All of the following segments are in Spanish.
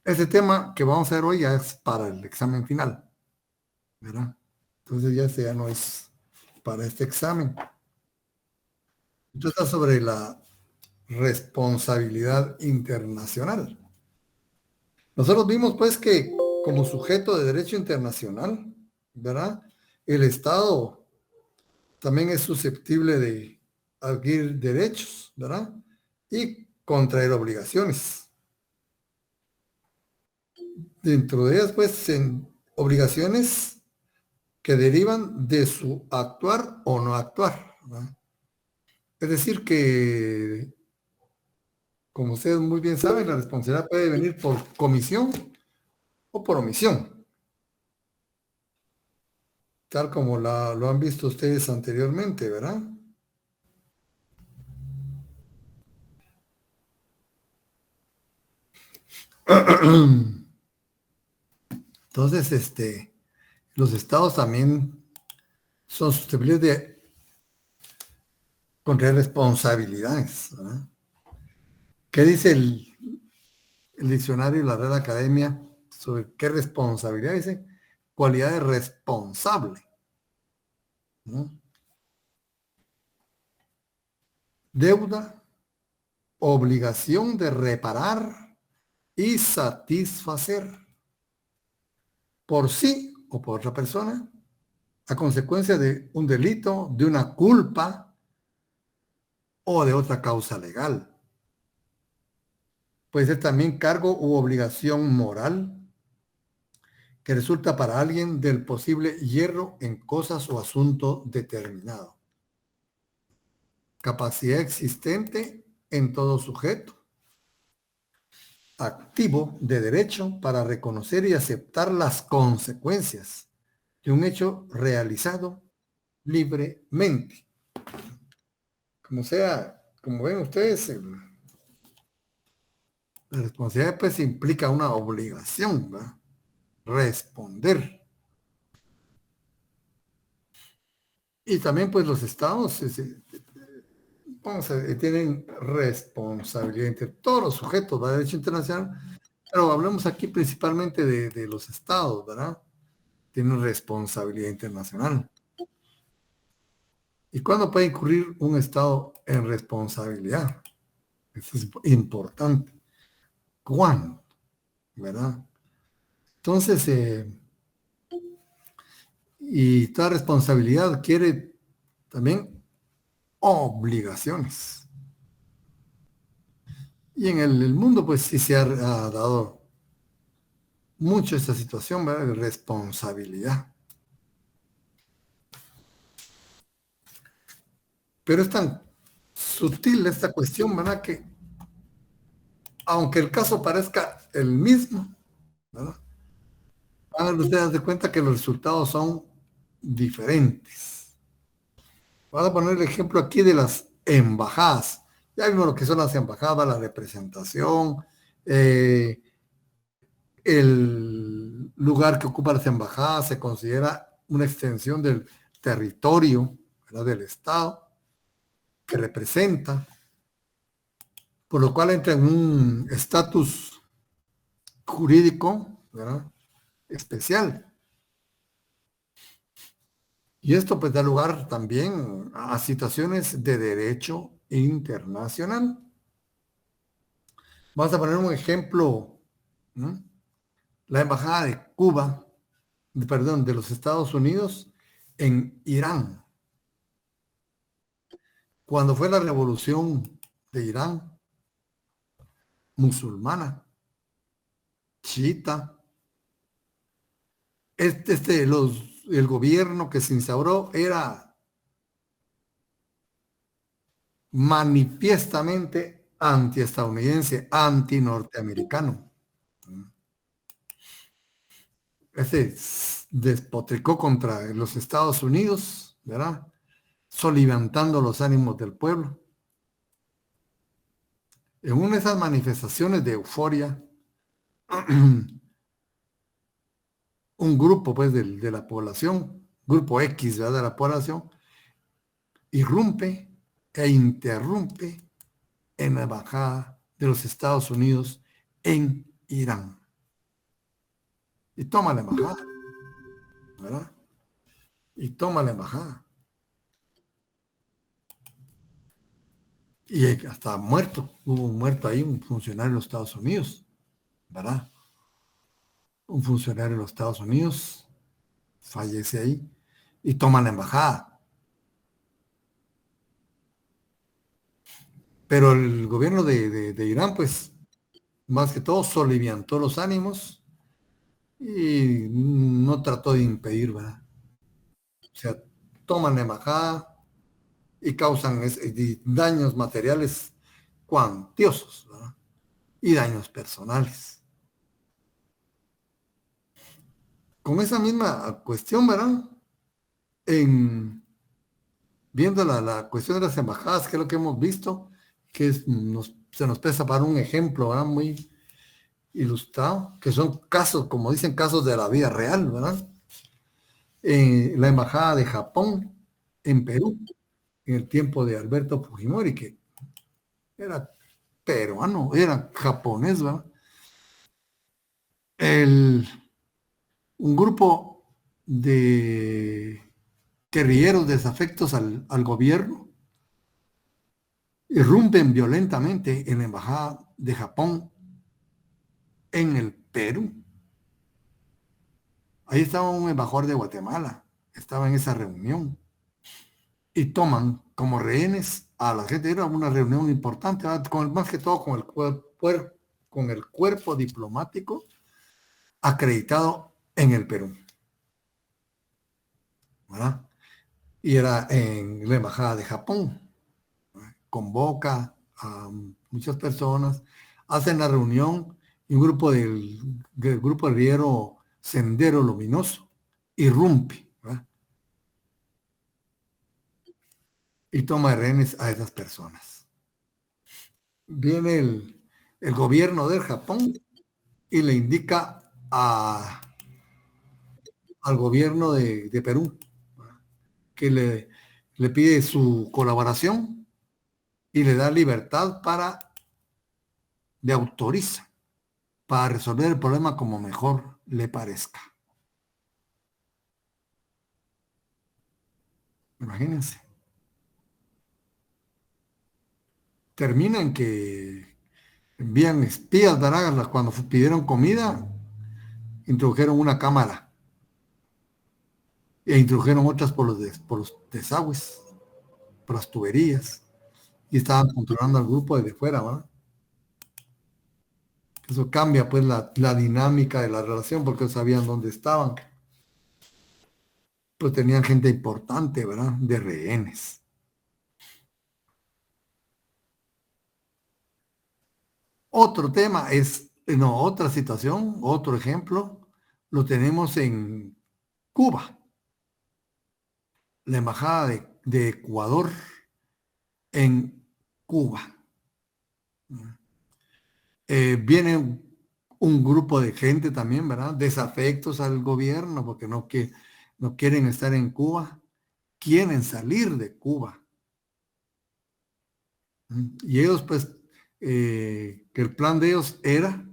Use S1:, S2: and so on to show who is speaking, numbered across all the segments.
S1: Este tema que vamos a ver hoy ya es para el examen final, ¿verdad? Entonces ya no es para este examen. Esto está sobre la responsabilidad internacional. Nosotros vimos pues que como sujeto de derecho internacional, ¿verdad? El Estado también es susceptible de adquirir derechos, ¿verdad? Y contraer obligaciones. Dentro de ellas, pues, en obligaciones que derivan de su actuar o no actuar, ¿verdad? Es decir, que, como ustedes muy bien saben, la responsabilidad puede venir por comisión o por omisión, tal como lo han visto ustedes anteriormente, ¿verdad? Entonces, los estados también son susceptibles de contraer responsabilidades, ¿verdad? ¿Qué dice el diccionario de la Real Academia sobre qué responsabilidad? Dice cualidad de responsable, ¿no? Deuda, obligación de reparar y satisfacer por sí o por otra persona a consecuencia de un delito, de una culpa o de otra causa legal. Puede ser también cargo u obligación moral que resulta para alguien del posible hierro en cosas o asunto determinado. Capacidad existente en todo sujeto, activo de derecho para reconocer y aceptar las consecuencias de un hecho realizado libremente. Como sea, como ven ustedes, la responsabilidad pues implica una obligación, ¿verdad? Responder. Y también pues los estados tienen responsabilidad entre todos los sujetos de derecho internacional, pero hablamos aquí principalmente de los estados, ¿verdad? Tienen responsabilidad internacional. ¿Y cuándo puede incurrir un estado en responsabilidad? Eso es importante. ¿Cuándo? ¿Verdad? Entonces, y toda responsabilidad quiere también obligaciones. Y en el mundo, pues sí se ha dado mucho esta situación, ¿verdad? De responsabilidad. Pero es tan sutil esta cuestión, ¿verdad? Que aunque el caso parezca el mismo, ¿verdad? Van a ustedes de cuenta que los resultados son diferentes. Voy a poner el ejemplo aquí de las embajadas. Ya vimos lo que son las embajadas, la representación, eh, el lugar que ocupa las embajadas se considera una extensión del territorio, ¿verdad? Del Estado que representa, por lo cual entra en un estatus jurídico, ¿verdad? Especial. Y esto pues da lugar también a situaciones de derecho internacional. Vamos a poner un ejemplo, ¿no? La embajada de Cuba, perdón, de los Estados Unidos en Irán. Cuando fue la revolución de Irán, musulmana, chiita, el gobierno que se instauró era manifiestamente antiestadounidense, antinorteamericano. Ese despotricó contra los Estados Unidos, ¿verdad? Soliviantando los ánimos del pueblo. En una de esas manifestaciones de euforia, un grupo pues de la población, grupo X, ¿verdad? De la población, irrumpe e interrumpe en la embajada de los Estados Unidos en Irán. y toma la embajada, ¿verdad? Y toma la embajada. Y hasta muerto, hubo un muerto ahí, un funcionario de los Estados Unidos, ¿verdad? Un funcionario de los Estados Unidos fallece ahí y toma la embajada. Pero el gobierno de Irán, pues, más que todo, soliviantó los ánimos y no trató de impedir, ¿verdad? O sea, toman la embajada y causan daños materiales cuantiosos, ¿verdad? Y daños personales. Con esa misma cuestión, ¿verdad? En, viendo la cuestión de las embajadas, que es lo que hemos visto, que se nos pesa para un ejemplo, ¿verdad? Muy ilustrado, que son casos, como dicen, casos de la vida real, ¿verdad? La embajada de Japón en Perú, en el tiempo de Alberto Fujimori, que era peruano, era japonés, ¿verdad? El, un grupo de guerrilleros desafectos al gobierno irrumpen violentamente en la embajada de Japón en el Perú. Ahí estaba un embajador de Guatemala, estaba en esa reunión y toman como rehenes a la gente. Era una reunión importante, más que todo con el cuerpo diplomático acreditado en el Perú, ¿verdad? Y era en la embajada de Japón. Convoca a muchas personas, hacen la reunión y un grupo del grupo guerrillero Sendero Luminoso irrumpe, ¿verdad? Y toma de rehenes a esas personas. Viene el gobierno del Japón y le indica al gobierno de Perú que le pide su colaboración y le da libertad le autoriza para resolver el problema como mejor le parezca. Imagínense. Termina en que envían espías, ¿verdad? Cuando pidieron comida, introdujeron una cámara e introdujeron otras por los desagües, por las tuberías, y estaban controlando al grupo desde fuera, ¿verdad? Eso cambia pues la dinámica de la relación porque sabían dónde estaban. Pues tenían gente importante, ¿verdad? De rehenes. Otro tema es, no, otra situación, otro ejemplo, lo tenemos en Cuba, la embajada de Ecuador en Cuba. Viene un grupo de gente también, ¿verdad? Desafectos al gobierno porque no quieren estar en Cuba, quieren salir de Cuba. Y ellos, pues, que el plan de ellos era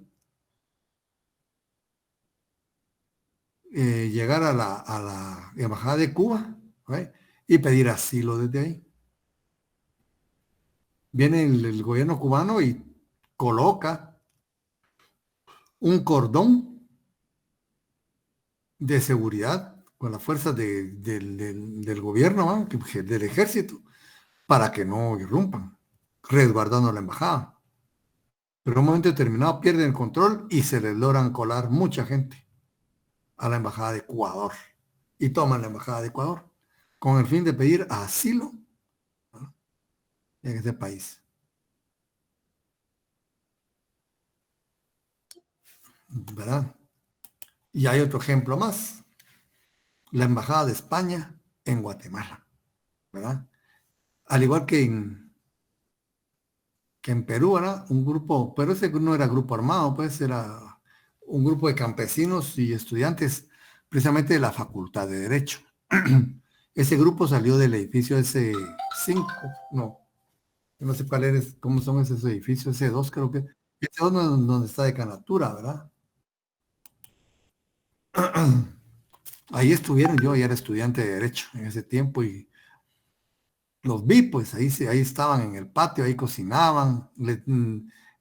S1: llegar a la embajada de Cuba, ¿right? Y pedir asilo desde ahí. Viene el gobierno cubano y coloca un cordón de seguridad con las fuerzas del gobierno, ¿va? Del ejército, para que no irrumpan, resguardando la embajada. Pero en un momento determinado pierden el control y se les logran colar mucha gente a la embajada de Ecuador y toman la embajada de Ecuador con el fin de pedir asilo, ¿no? En este país, ¿verdad? Y hay otro ejemplo más, la embajada de España en Guatemala, ¿verdad? Al igual que en Perú, ¿verdad? Un grupo, pero ese no era grupo armado, pues era un grupo de campesinos y estudiantes precisamente de la Facultad de Derecho. Ese grupo salió del edificio S5, no sé cuál es, cómo son esos edificios, S2 creo que. S2 no es donde está Decanatura, ¿verdad? Ahí estuvieron, yo ya era estudiante de Derecho en ese tiempo y los vi, pues ahí estaban en el patio, ahí cocinaban,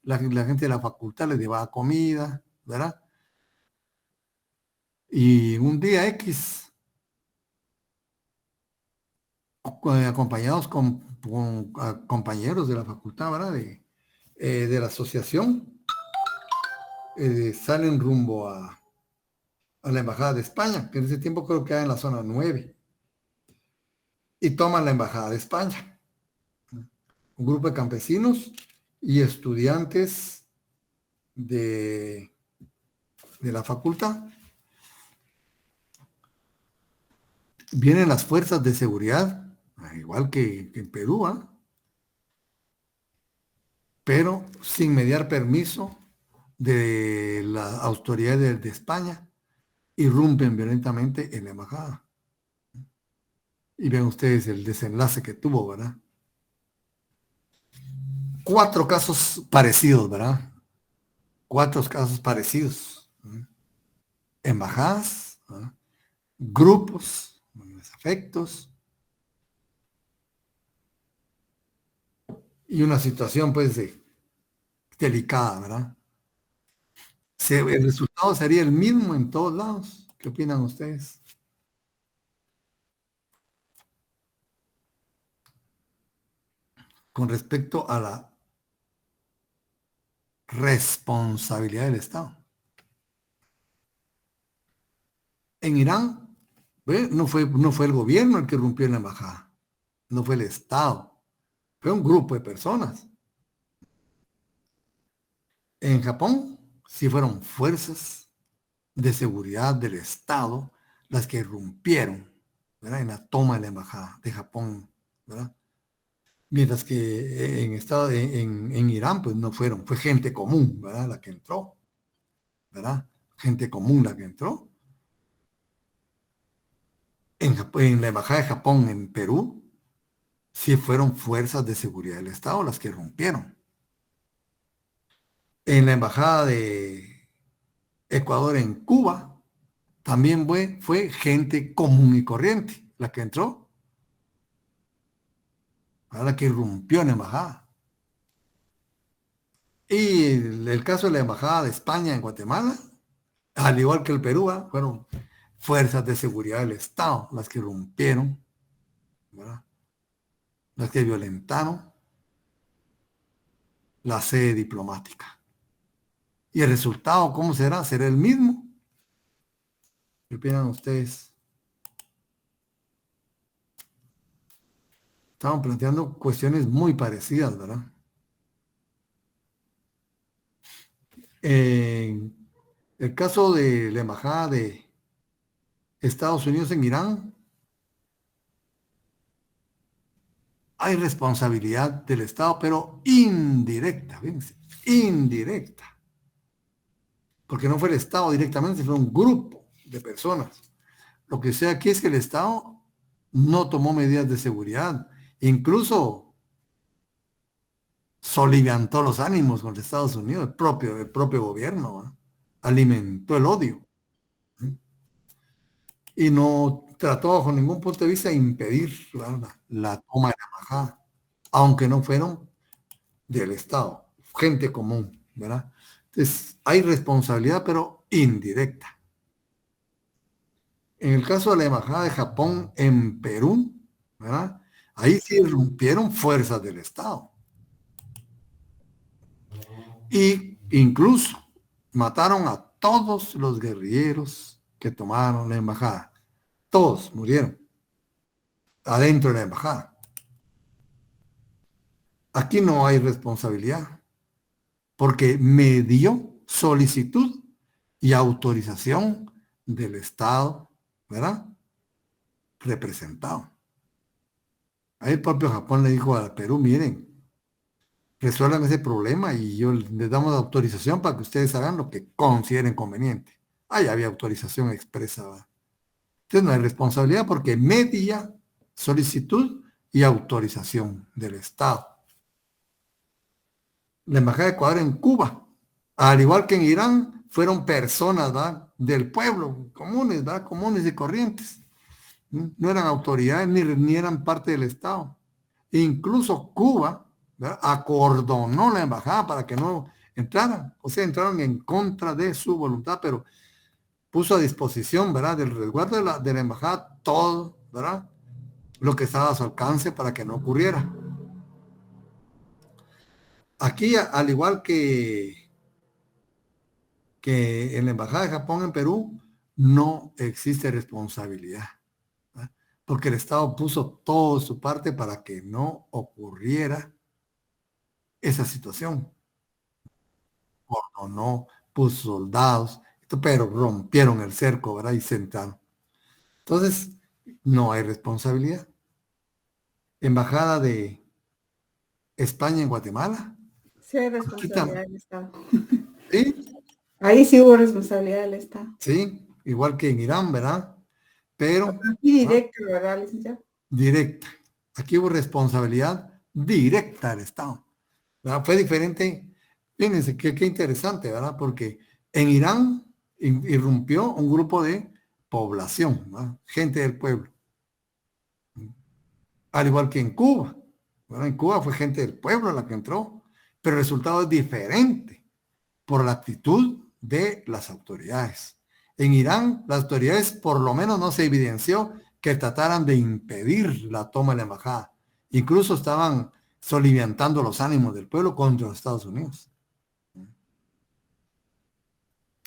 S1: la gente de la facultad les llevaba comida, ¿verdad? Y un día X, acompañados con compañeros de la facultad, ¿verdad? De la asociación, salen rumbo a la Embajada de España, que en ese tiempo creo que era en la zona 9, y toman la Embajada de España. Un grupo de campesinos y estudiantes de, de la facultad. Vienen las fuerzas de seguridad, igual que en Perú, ¿eh? Pero sin mediar permiso de las autoridades de España, irrumpen violentamente en la embajada. Y ven ustedes el desenlace que tuvo, ¿verdad? 4 casos parecidos, ¿verdad? 4 casos parecidos. Embajadas, ¿verdad? Grupos, desafectos, y una situación, pues, delicada, ¿verdad? El resultado sería el mismo en todos lados. ¿Qué opinan ustedes? Con respecto a la responsabilidad del Estado. En Irán, ¿ve? No fue el gobierno el que rompió en la embajada, no fue el Estado, fue un grupo de personas. En Japón, sí fueron fuerzas de seguridad del Estado las que irrumpieron, ¿verdad? En la toma de la embajada de Japón, ¿verdad? Mientras que en Irán, pues no fue gente común, ¿verdad? La que entró, ¿verdad? Gente común la que entró. En la embajada de Japón en Perú, sí fueron fuerzas de seguridad del Estado las que rompieron. En la embajada de Ecuador en Cuba, también fue gente común y corriente la que entró, la que irrumpió en la embajada. Y el caso de la embajada de España en Guatemala, al igual que el Perú, fueron fuerzas de seguridad del Estado las que irrumpieron, ¿verdad? Las que violentaron la sede diplomática. ¿Y el resultado cómo será? ¿Será el mismo? ¿Qué opinan ustedes? Estaban planteando cuestiones muy parecidas, ¿verdad? En el caso de la embajada de Estados Unidos en Irán, hay responsabilidad del Estado, pero indirecta, fíjense, indirecta, porque no fue el Estado directamente, fue un grupo de personas. Lo que sea aquí es que el Estado no tomó medidas de seguridad, incluso soliviantó los ánimos con Estados Unidos, el propio gobierno, ¿no? Alimentó el odio, ¿sí? Y no trató bajo ningún punto de vista de impedir, ¿verdad?, la toma de la embajada, aunque no fueron del Estado, gente común, ¿verdad? Entonces, hay responsabilidad, pero indirecta. En el caso de la embajada de Japón en Perú, ¿verdad? Ahí sí irrumpieron fuerzas del Estado. Y incluso mataron a todos los guerrilleros que tomaron la embajada. Todos murieron adentro de la embajada. Aquí no hay responsabilidad, porque me dio solicitud y autorización del Estado, ¿verdad? Representado. Ahí el propio Japón le dijo a Perú, miren, resuelvan ese problema y yo les damos autorización para que ustedes hagan lo que consideren conveniente. Ahí había autorización expresa, ¿verdad? Entonces no hay responsabilidad porque media solicitud y autorización del Estado. La Embajada de Ecuador en Cuba, al igual que en Irán, fueron personas, ¿verdad?, del pueblo, comunes, ¿verdad?, comunes y corrientes. No eran autoridades ni eran parte del Estado. Incluso Cuba, ¿verdad?, acordonó la embajada para que no entraran. O sea, entraron en contra de su voluntad, pero puso a disposición, ¿verdad?, del resguardo de la embajada todo, ¿verdad?, lo que estaba a su alcance para que no ocurriera. Aquí, al igual que en la embajada de Japón en Perú, no existe responsabilidad, ¿verdad?, porque el Estado puso todo su parte para que no ocurriera esa situación. O no puso soldados, pero rompieron el cerco, ¿verdad?, y se entraron. Entonces, no hay responsabilidad. Embajada de España en Guatemala.
S2: Sí hay
S1: Aquí
S2: responsabilidad del Estado.
S1: sí,
S2: Ahí sí hubo responsabilidad del Estado.
S1: sí, igual que en Irán, ¿verdad? Pero
S2: Y
S1: ¿ah?,
S2: directo, ¿verdad, licenciado?
S1: directa. Aquí hubo responsabilidad directa del Estado, ¿verdad? Fue diferente. Fíjense qué interesante, ¿verdad? Porque en Irán irrumpió un grupo de población, ¿verdad?, gente del pueblo. Al igual que en Cuba, ¿verdad? En Cuba fue gente del pueblo la que entró, pero el resultado es diferente por la actitud de las autoridades. En Irán, las autoridades por lo menos no se evidenció que trataran de impedir la toma de la embajada. Incluso estaban soliviantando los ánimos del pueblo contra los Estados Unidos.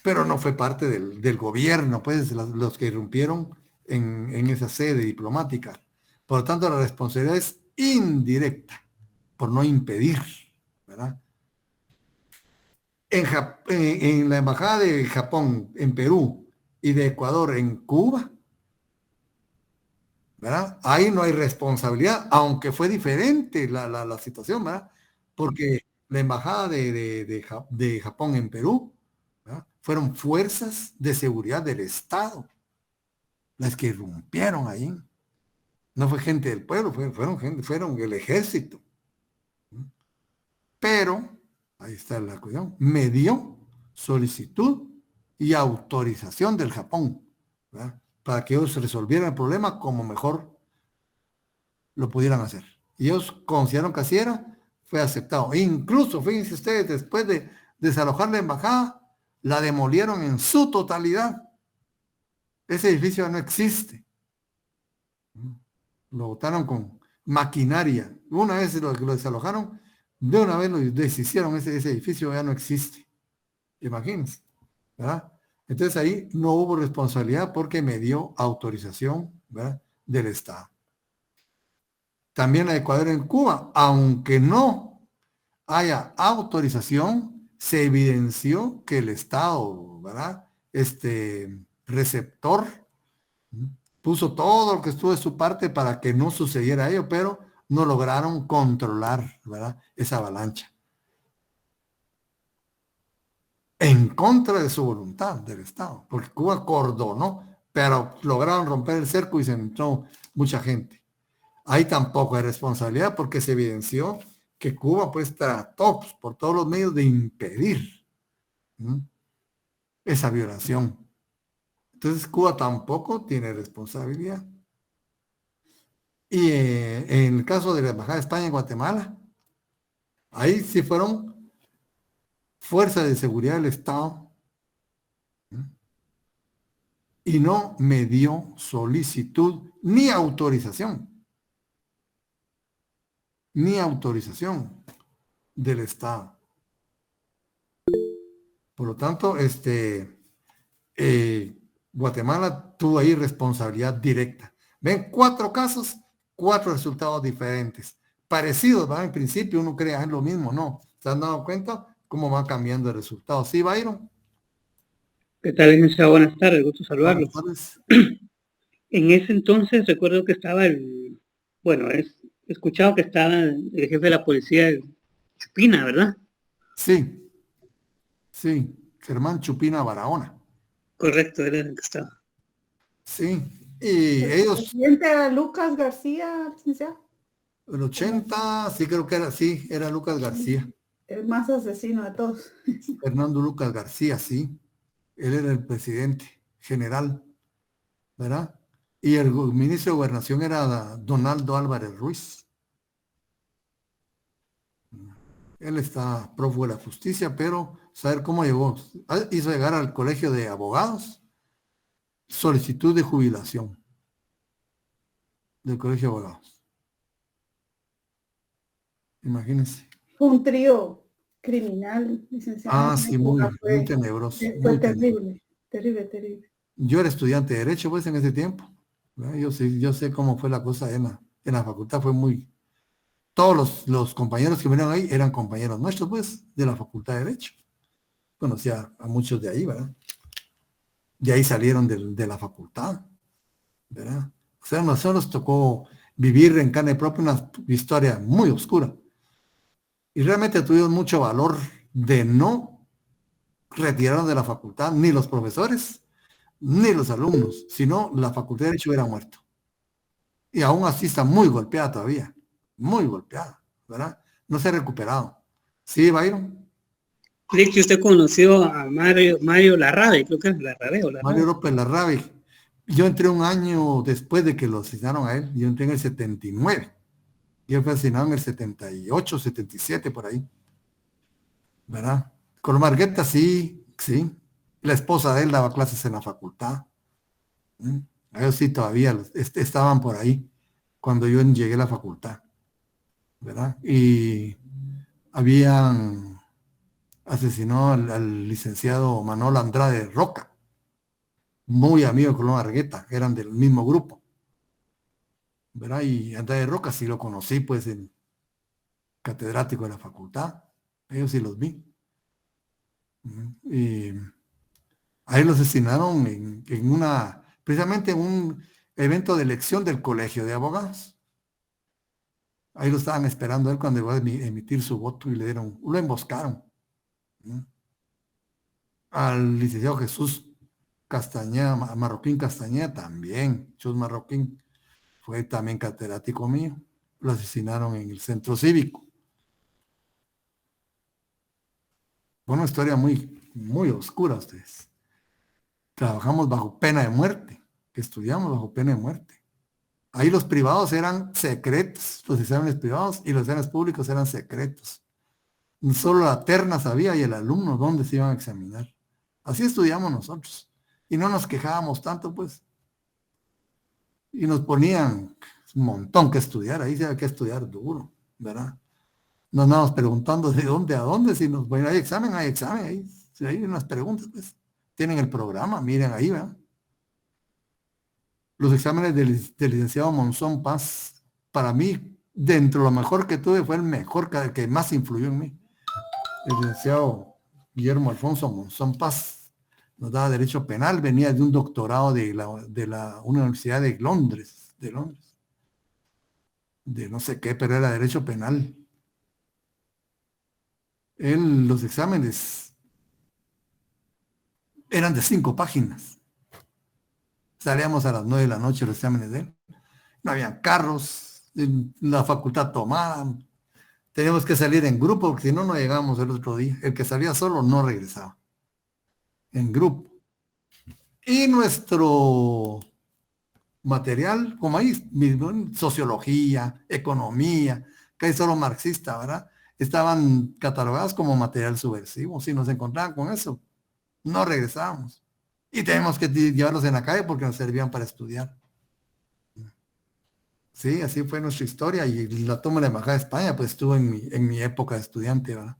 S1: Pero no fue parte del gobierno, pues, los que irrumpieron en esa sede diplomática. Por lo tanto, la responsabilidad es indirecta, por no impedir, ¿verdad? En la embajada de Japón en Perú y de Ecuador en Cuba, ¿verdad?, ahí no hay responsabilidad, aunque fue diferente la situación, ¿verdad? Porque la embajada de Japón en Perú, ¿verdad?, fueron fuerzas de seguridad del Estado las que irrumpieron ahí. No fue gente del pueblo, fueron el ejército. Pero, ahí está la cuestión, me dio solicitud y autorización del Japón, ¿verdad?, para que ellos resolvieran el problema como mejor lo pudieran hacer. Y ellos consideraron que así era, fue aceptado. E incluso, fíjense ustedes, después de desalojar la embajada, la demolieron en su totalidad. Ese edificio no existe. Lo botaron con maquinaria. Una vez lo desalojaron, de una vez lo deshicieron, ese edificio ya no existe. Imagínense, ¿verdad? Entonces ahí no hubo responsabilidad porque me dio autorización, ¿verdad?, del Estado. También la de Ecuador en Cuba, aunque no haya autorización, se evidenció que el Estado, ¿verdad?, receptor, puso todo lo que estuvo de su parte para que no sucediera ello, pero no lograron controlar, ¿verdad?, esa avalancha. En contra de su voluntad del Estado, porque Cuba acordonó, pero lograron romper el cerco y se entró mucha gente. Ahí tampoco hay responsabilidad porque se evidenció que Cuba pues trató por todos los medios de impedir, ¿sí?, esa violación. Entonces Cuba tampoco tiene responsabilidad. Y en el caso de la Embajada de España en Guatemala, ahí sí fueron fuerzas de seguridad del Estado, ¿sí?, y no me dio solicitud ni autorización del Estado. Por lo tanto, Guatemala tuvo ahí responsabilidad directa. Ven, 4 casos, 4 resultados diferentes. Parecidos, ¿verdad? En principio uno cree, es lo mismo, no. ¿Se han dado cuenta cómo va cambiando el resultado? ¿Sí, Byron?
S3: ¿Qué tal, licenciado? Buenas tardes, gusto saludarlo.
S1: Buenas tardes.
S3: En ese entonces recuerdo que estaba he escuchado que estaba el jefe de la policía, Chupina, ¿verdad?
S1: Sí, sí, Germán Chupina Barahona.
S3: Correcto, era el que estaba.
S1: Sí, y
S2: El
S1: ellos,
S2: presidente era Lucas García, licenciado.
S1: el 80, sí creo que era, sí, era Lucas García.
S2: El más asesino de todos.
S1: Fernando Lucas García, sí. Él era el presidente general, ¿verdad? Y el ministro de Gobernación era Donaldo Álvarez Ruiz. Él está prófugo de la justicia, pero saber cómo llegó. Hizo llegar al colegio de abogados solicitud de jubilación del colegio de abogados. Imagínense.
S2: Fue un trío criminal, licenciado.
S1: Ah, sí, muy tenebroso.
S2: Fue
S1: Muy
S2: terrible, terrible, terrible.
S1: Yo era estudiante de Derecho, pues, en ese tiempo. ¿Verdad? Yo sé cómo fue la cosa en la facultad. Fue muy... Todos los compañeros que vinieron ahí eran compañeros nuestros, pues, de la Facultad de Derecho. Conocía a muchos de ahí, ¿verdad? De ahí salieron de la facultad, ¿verdad? O sea, a nosotros nos tocó vivir en carne propia una historia muy oscura. Y realmente tuvimos mucho valor de no retirarnos de la facultad, ni los profesores, ni los alumnos, sino la Facultad de Derecho hubiera muerto. Y aún así está muy golpeada todavía, muy golpeada, ¿verdad? No se ha recuperado. ¿Sí, Byron?
S3: De que usted conoció a Mario Larrabe, creo que es Larrabe o Larrabe.
S1: Mario López Larrabe. Yo entré un año después de que lo asesinaron a él. Yo entré en el 79. Y él fue asesinado en el 78, 77, por ahí. ¿Verdad? Con Margueta, sí. La esposa de él daba clases en la facultad. Ellos sí todavía estaban por ahí cuando yo llegué a la facultad. ¿Verdad? Y habían asesinado al licenciado Manuel Andrade Roca, muy amigo de Colón Argueta, eran del mismo grupo, ¿verdad? Y Andrade Roca sí lo conocí, pues, en catedrático de la facultad, ellos sí los vi. Y ahí lo asesinaron precisamente en un evento de elección del colegio de abogados. Ahí lo estaban esperando él cuando iba a emitir su voto y lo emboscaron. Al licenciado Jesús Castañeda, Marroquín Castañeda también, Chus Marroquín, fue también catedrático mío. Lo asesinaron en el centro cívico. Fue una historia muy, muy oscura, ustedes. Trabajamos bajo pena de muerte, estudiamos bajo pena de muerte. Ahí los privados eran secretos, los exámenes privados, y los exámenes públicos eran secretos. Solo la terna sabía y el alumno dónde se iban a examinar. Así estudiamos nosotros. Y no nos quejábamos tanto, pues. Y nos ponían un montón que estudiar. Ahí se había que estudiar duro, ¿verdad? Nos andábamos preguntando de dónde a dónde. Si nos ponían, hay examen. Ahí hay unas preguntas, pues. Tienen el programa, miren ahí, ¿verdad? Los exámenes del licenciado Monzón Paz, para mí, dentro de lo mejor que tuve, fue el mejor que más influyó en mí. El licenciado Guillermo Alfonso Monzón Paz nos daba derecho penal, venía de un doctorado de la Universidad de Londres, de no sé qué, pero era derecho penal. Los exámenes eran de 5 páginas. Salíamos a las 9 de la noche los exámenes de él. No habían carros, en la facultad tomada. Teníamos que salir en grupo, porque si no, no llegábamos el otro día. El que salía solo no regresaba. En grupo. Y nuestro material, como ahí, sociología, economía, que es solo marxista, ¿verdad? Estaban catalogados como material subversivo. Si nos encontraban con eso, no regresábamos. Y tenemos que llevarlos en la calle porque nos servían para estudiar. Sí, así fue nuestra historia. Y la toma de la Embajada de España, pues estuvo en mi época de estudiante, ¿verdad?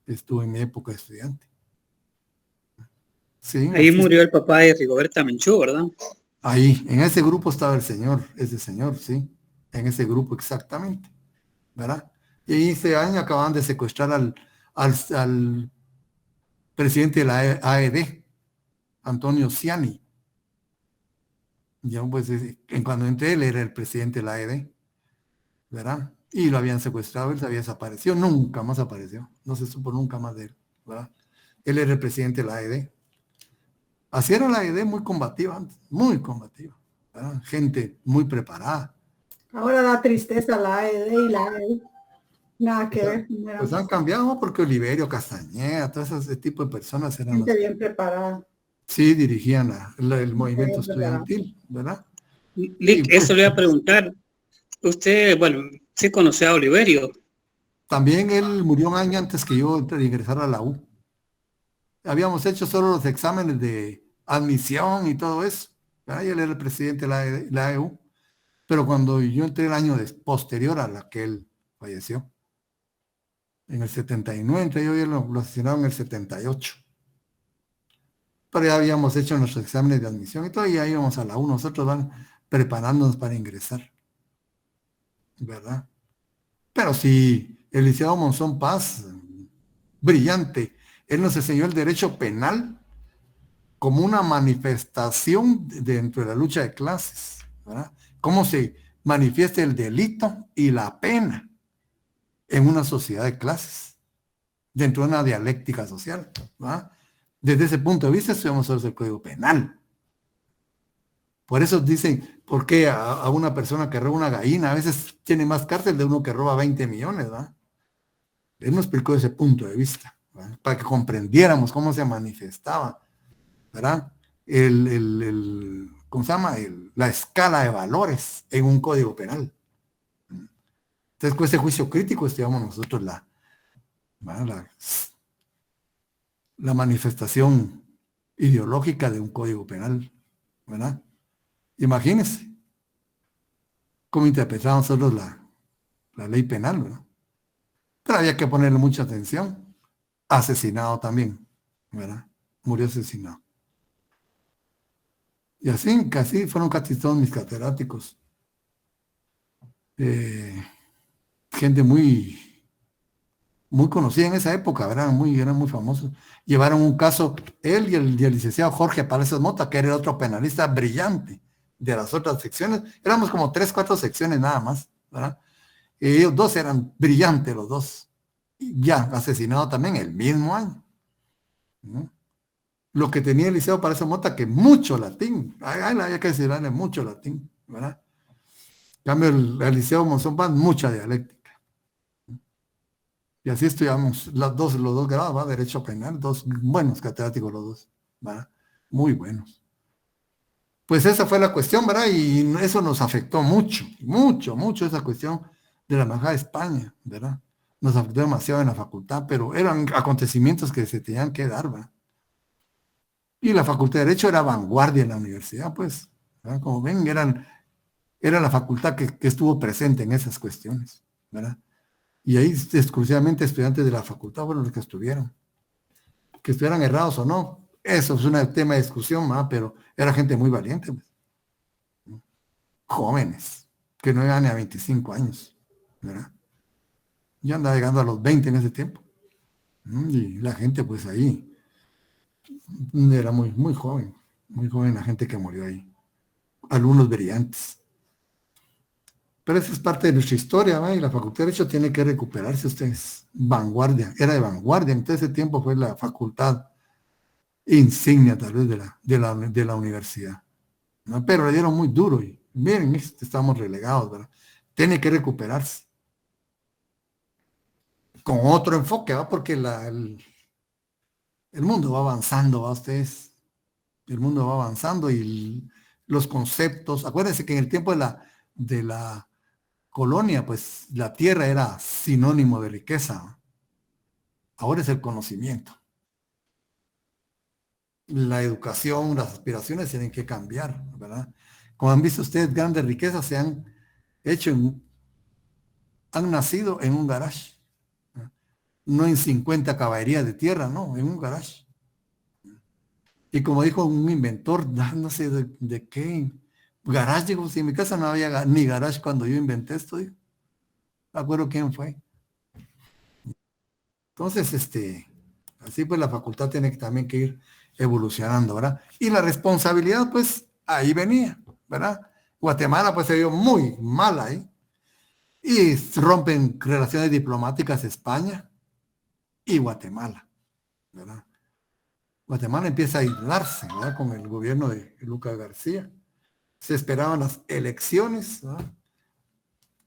S1: Estuvo en mi época de estudiante. Sí,
S3: ahí murió el papá de Rigoberta Menchú, ¿verdad?
S1: Ahí, en ese grupo estaba ese señor, sí. En ese grupo exactamente, ¿verdad? Y ese año acaban de secuestrar al presidente de la AED, Antonio Ciani. Ya, pues, cuando entré, él era el presidente de la AED, ¿verdad? Y lo habían secuestrado, él se había desaparecido, nunca más apareció, no se supo nunca más de él, ¿verdad? Él era el presidente de la AED. Así era la AED, muy combativa antes, muy combativa, ¿verdad? Gente muy preparada.
S2: Ahora da tristeza la AED y la AED. Nada que
S1: Pues,
S2: ver. No
S1: pues
S2: éramos
S1: han cambiado porque Oliverio Castañeda, todo ese tipo de personas eran los
S2: gente
S1: que
S2: bien preparada.
S1: sí dirigían el
S2: Gente
S1: movimiento
S2: bien preparada.
S1: estudiantil, ¿verdad? Y
S3: Lick,
S1: pues
S3: eso le iba a preguntar. Usted, bueno, sí conoció a Oliverio.
S1: también él murió un año antes que yo ingresara a la U. Habíamos hecho solo los exámenes de admisión y todo eso, ¿verdad? Y él era el presidente de la EU. Pero cuando yo entré el año posterior a la que él falleció, en el 79, entré yo y él lo asesinaron en el 78. Pero ya habíamos hecho nuestros exámenes de admisión y todo, y ya íbamos a la U. Nosotros van preparándonos para ingresar, ¿verdad? Pero sí, el licenciado Monzón Paz, brillante, él nos enseñó el derecho penal como una manifestación dentro de la lucha de clases, ¿verdad? Cómo se manifiesta el delito y la pena en una sociedad de clases, dentro de una dialéctica social, ¿verdad? Desde ese punto de vista estudiamos el Código Penal. Por eso dicen, ¿por qué a una persona que roba una gallina a veces tiene más cárcel de uno que roba 20 millones, ¿verdad? Él nos explicó ese punto de vista, ¿verdad? Para que comprendiéramos cómo se manifestaba, ¿verdad? ¿Cómo se llama? La escala de valores en un código penal. Entonces, con ese juicio crítico estudiamos nosotros la manifestación ideológica de un código penal, ¿verdad? Imagínense cómo interpretamos nosotros la ley penal, ¿verdad? Pero había que ponerle mucha atención. Asesinado también, ¿verdad? Murió asesinado. Y así, casi fueron casi todos mis catedráticos. Gente muy conocida en esa época, ¿verdad? Eran muy famosos. Llevaron un caso, él y el licenciado Jorge Palacios Mota, que era el otro penalista brillante de las otras secciones. Éramos como 3, 4 secciones nada más, ¿verdad? Y ellos dos eran brillantes, los dos. Y ya, asesinado también el mismo año, ¿no? Lo que tenía el liceo Palacios Mota, que mucho latín, hay que decirle mucho latín, ¿verdad? En cambio, el liceo Monzón Paz, mucha dialéctica. Y así estudiamos los dos grados, ¿va? Derecho penal, dos buenos catedráticos los dos, ¿verdad? Muy buenos. Pues esa fue la cuestión, ¿verdad? Y eso nos afectó mucho, mucho, mucho esa cuestión de la Embajada de España, ¿verdad? Nos afectó demasiado en la facultad, pero eran acontecimientos que se tenían que dar, ¿verdad? Y la Facultad de Derecho era vanguardia en la universidad, pues, ¿verdad? Como ven, era la facultad que estuvo presente en esas cuestiones, ¿verdad? Y ahí exclusivamente estudiantes de la facultad fueron los que estuvieron. Que estuvieran errados o no, eso es un tema de discusión, ¿verdad? Pero era gente muy valiente, pues. Jóvenes, que no llegan ni a 25 años, ¿verdad? Yo andaba llegando a los 20 en ese tiempo. Y la gente, pues ahí, era muy joven la gente que murió ahí. Alumnos brillantes. Pero esa es parte de nuestra historia, ¿va? Y la Facultad de Derecho tiene que recuperarse, ustedes. Vanguardia, era de vanguardia. En todo ese tiempo fue la facultad insignia, tal vez, de la universidad, ¿no? Pero le dieron muy duro y miren, estamos relegados, ¿verdad? Tiene que recuperarse. Con otro enfoque, ¿va? Porque el mundo va avanzando, ¿va? Ustedes. El mundo va avanzando y los conceptos. Acuérdense que en el tiempo de la colonia, pues la tierra era sinónimo de riqueza. Ahora es el conocimiento. La educación, las aspiraciones tienen que cambiar, ¿verdad? Como han visto ustedes, grandes riquezas se han hecho, han nacido en un garage. No en 50 caballerías de tierra, no, en un garage. Y como dijo un inventor, no sé de qué garage, dijo, si en mi casa no había ni garage cuando yo inventé esto, dijo. No me acuerdo quién fue. Entonces, así pues la facultad tiene que también que ir evolucionando, ¿verdad? Y la responsabilidad, pues, ahí venía, ¿verdad? Guatemala, pues, se vio muy mal ahí. Y rompen relaciones diplomáticas España y Guatemala, ¿verdad? Guatemala empieza a aislarse, ¿verdad? Con el gobierno de Lucas García. Se esperaban las elecciones, ¿verdad?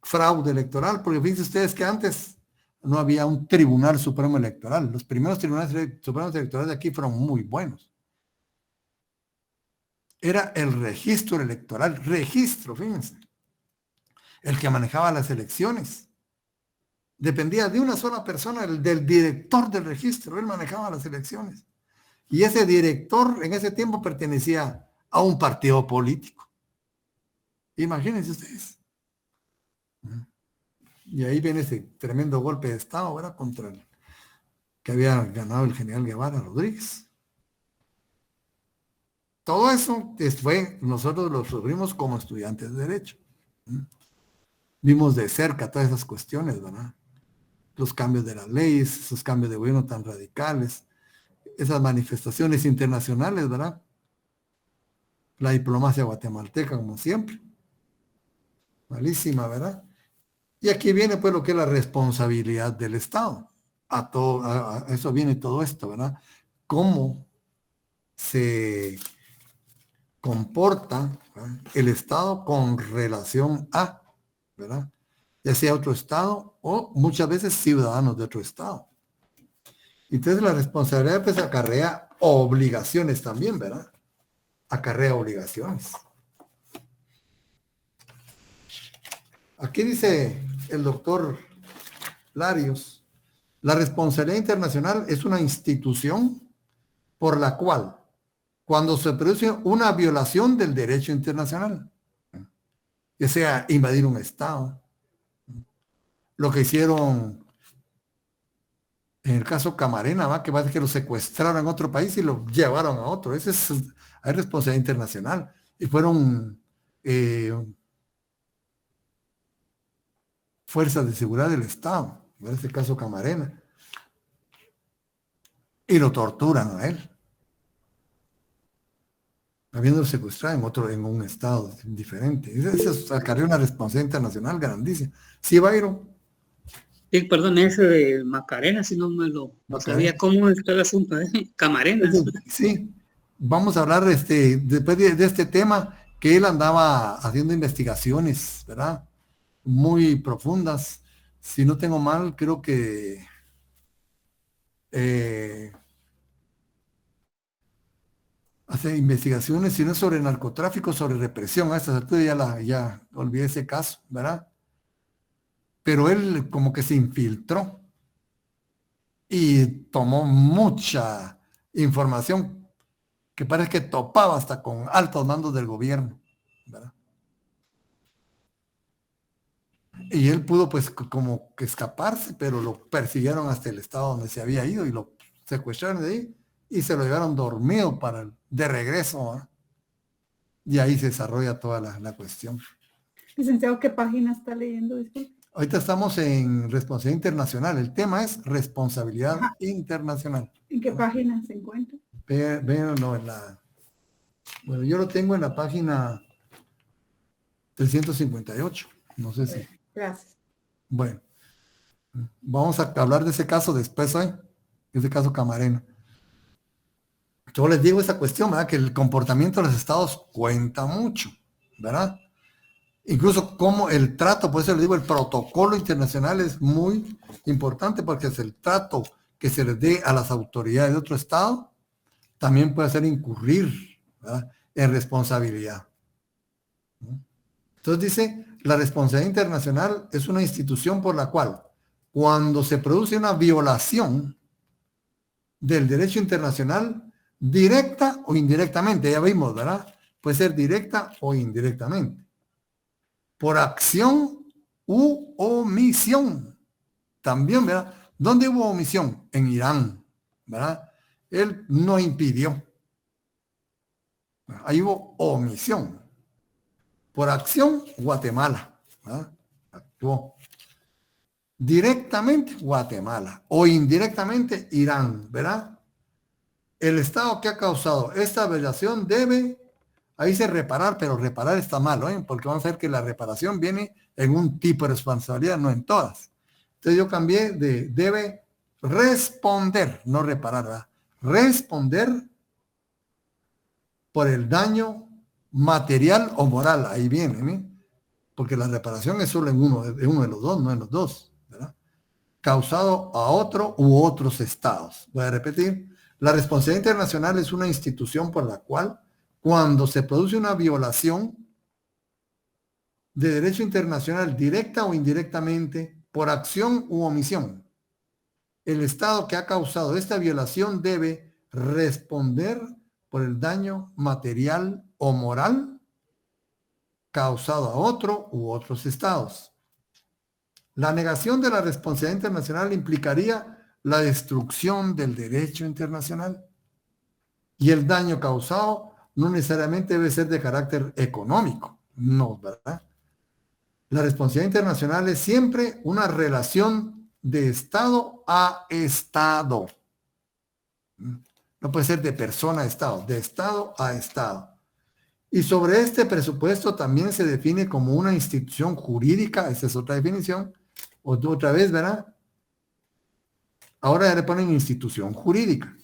S1: Fraude electoral, porque fíjense ustedes que antes no había un Tribunal Supremo Electoral. Los primeros tribunales supremos electorales de aquí fueron muy buenos. Era el registro electoral, fíjense, el que manejaba las elecciones. Dependía de una sola persona, del director del registro, él manejaba las elecciones. Y ese director en ese tiempo pertenecía a un partido político. Imagínense ustedes. Y ahí viene ese tremendo golpe de Estado, ¿verdad? Contra el que había ganado el general Guevara Rodríguez. Todo eso nosotros lo sufrimos como estudiantes de Derecho. Vimos de cerca todas esas cuestiones, ¿verdad? Los cambios de las leyes, esos cambios de gobierno tan radicales, esas manifestaciones internacionales, ¿verdad? La diplomacia guatemalteca, como siempre. Malísima, ¿verdad? Y aquí viene pues lo que es la responsabilidad del Estado. A eso viene todo esto, ¿verdad? Cómo se comporta, ¿verdad?, el Estado con relación a, ¿verdad?, ya sea otro Estado o muchas veces ciudadanos de otro Estado. Entonces la responsabilidad pues acarrea obligaciones también, ¿verdad? Acarrea obligaciones. Aquí dice el doctor Larios, la responsabilidad internacional es una institución por la cual, cuando se produce una violación del derecho internacional, ya sea invadir un Estado, lo que hicieron en el caso Camarena, ¿va?, que parece que lo secuestraron en otro país y lo llevaron a otro. Esa es responsabilidad internacional. Y fueron fuerzas de seguridad del Estado, en este caso Camarena. Y lo torturan a él, habiéndolo secuestrado en un Estado diferente. Eso acarrea una responsabilidad internacional grandísima. Sí, Byron.
S3: Sí, perdón, ese de Macarena, si no me lo sabía cómo está el asunto, Camarena.
S1: Sí, vamos a hablar después de este tema, que él andaba haciendo investigaciones, ¿verdad?, muy profundas. Si no tengo mal, creo que hace investigaciones, si no sobre narcotráfico, sobre represión. A estas alturas ya olvidé ese caso, ¿verdad? Pero él como que se infiltró y tomó mucha información que parece que topaba hasta con altos mandos del gobierno, ¿verdad? Y él pudo pues como que escaparse, pero lo persiguieron hasta el estado donde se había ido y lo secuestraron de ahí y se lo llevaron dormido de regreso, ¿verdad? Y ahí se desarrolla toda la cuestión.
S2: Licenciado, ¿qué página está leyendo? Disculpe.
S1: Ahorita estamos en responsabilidad internacional. El tema es responsabilidad internacional.
S2: ¿En qué página se encuentra?
S1: Véanlo bueno, yo lo tengo en la página 358. No sé si.
S2: Gracias.
S1: Bueno, vamos a hablar de ese caso después, ese caso Camarena. Yo les digo esa cuestión, ¿verdad?, que el comportamiento de los estados cuenta mucho, ¿verdad? Incluso como el trato, por eso les digo, el protocolo internacional es muy importante, porque es el trato que se les dé a las autoridades de otro estado, también puede hacer incurrir, ¿verdad?, en responsabilidad. Entonces dice, la responsabilidad internacional es una institución por la cual, cuando se produce una violación del derecho internacional, directa o indirectamente, ya vimos, ¿verdad?, puede ser directa o indirectamente, por acción u omisión. También, ¿verdad? ¿Dónde hubo omisión? En Irán, ¿verdad? Él no impidió. Ahí hubo omisión. Por acción, Guatemala, ¿verdad?, actuó. Directamente, Guatemala. O indirectamente, Irán, ¿verdad? El Estado que ha causado esta violación debe, ahí se reparar, pero reparar está malo, porque vamos a ver que la reparación viene en un tipo de responsabilidad, no en todas. Entonces yo cambié de debe responder, no reparar, ¿verdad? Responder por el daño material o moral, ahí viene, porque la reparación es solo en uno de los dos, no en los dos, ¿verdad? causado a otro u otros estados. Voy a repetir. La responsabilidad internacional es una institución por la cual, cuando se produce una violación de derecho internacional, directa o indirectamente, por acción u omisión, el Estado que ha causado esta violación debe responder por el daño material o moral causado a otro u otros estados. La negación de la responsabilidad internacional implicaría la destrucción del derecho internacional. Y el daño causado no necesariamente debe ser de carácter económico, no, ¿verdad? La responsabilidad internacional es siempre una relación de Estado a Estado. No puede ser de persona a Estado, de Estado a Estado. Y sobre este presupuesto también se define como una institución jurídica, esa es otra definición, otra vez, ¿verdad? Ahora ya le ponen institución jurídica,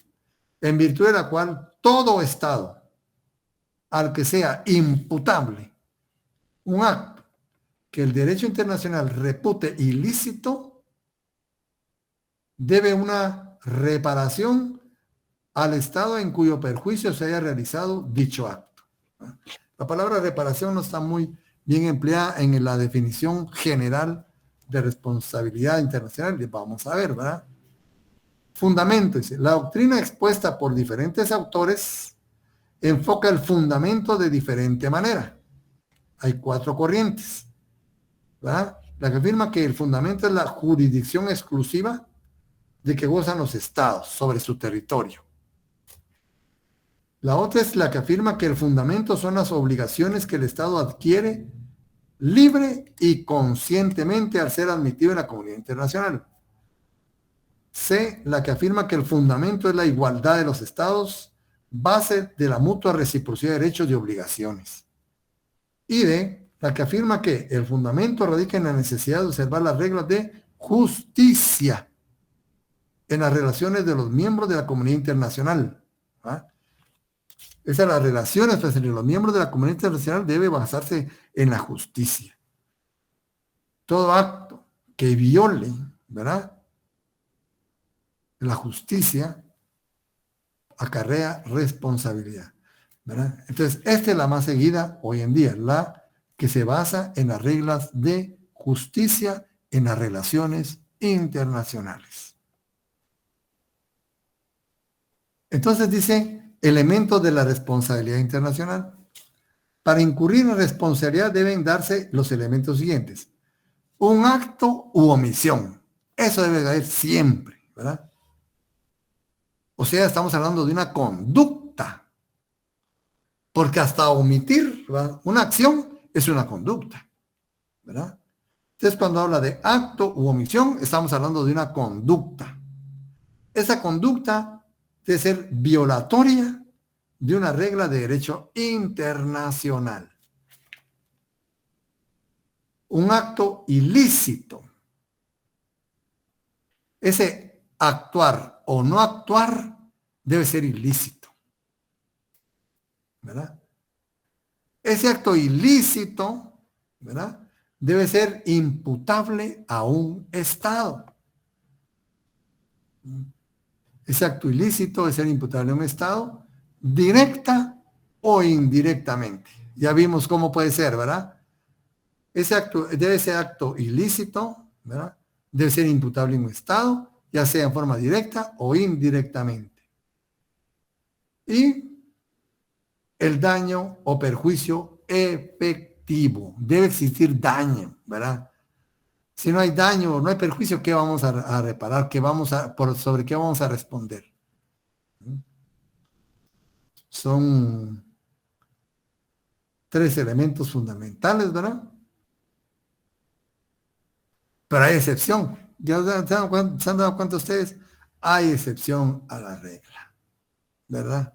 S1: en virtud de la cual todo Estado al que sea imputable un acto que el derecho internacional repute ilícito, debe una reparación al Estado en cuyo perjuicio se haya realizado dicho acto. La palabra reparación no está muy bien empleada en la definición general de responsabilidad internacional. Vamos a ver, ¿verdad? Fundamento, dice, la doctrina expuesta por diferentes autores enfoca el fundamento de diferente manera. Hay 4 corrientes, ¿verdad? La que afirma que el fundamento es la jurisdicción exclusiva de que gozan los estados sobre su territorio. La otra es la que afirma que el fundamento son las obligaciones que el Estado adquiere libre y conscientemente al ser admitido en la comunidad internacional. C, la que afirma que el fundamento es la igualdad de los estados, base de la mutua reciprocidad de derechos y obligaciones. Y D, la que afirma que el fundamento radica en la necesidad de observar las reglas de justicia en las relaciones de los miembros de la comunidad internacional. ¿Ah? Esas las relaciones entre los miembros de la comunidad internacional debe basarse en la justicia. Todo acto que viole, ¿verdad?, la justicia acarrea responsabilidad, ¿verdad? Entonces, esta es la más seguida hoy en día, la que se basa en las reglas de justicia en las relaciones internacionales. Entonces dice, elementos de la responsabilidad internacional. Para incurrir en responsabilidad deben darse los elementos siguientes. Un acto u omisión. Eso debe de haber siempre, ¿verdad? O sea, estamos hablando de una conducta. Porque hasta omitir, ¿verdad?, una acción es una conducta, ¿verdad? Entonces, cuando habla de acto u omisión, estamos hablando de una conducta. Esa conducta debe ser violatoria de una regla de derecho internacional. Un acto ilícito. Ese actuar o no actuar debe ser ilícito, ¿verdad? Ese acto ilícito, ¿verdad?, debe ser imputable a un Estado. Ese acto ilícito debe ser imputable a un Estado, directa o indirectamente. Ya vimos cómo puede ser, ¿verdad? Ese acto ilícito, ¿verdad?, debe ser imputable a un Estado, ya sea en forma directa o indirectamente. Y el daño o perjuicio efectivo. Debe existir daño, ¿verdad? Si no hay daño, no hay perjuicio, ¿qué vamos a reparar? ¿Sobre qué vamos a responder? Son 3 elementos fundamentales, ¿verdad? Pero hay excepción. ¿Ya se han dado cuenta ustedes? Hay excepción a la regla, ¿verdad?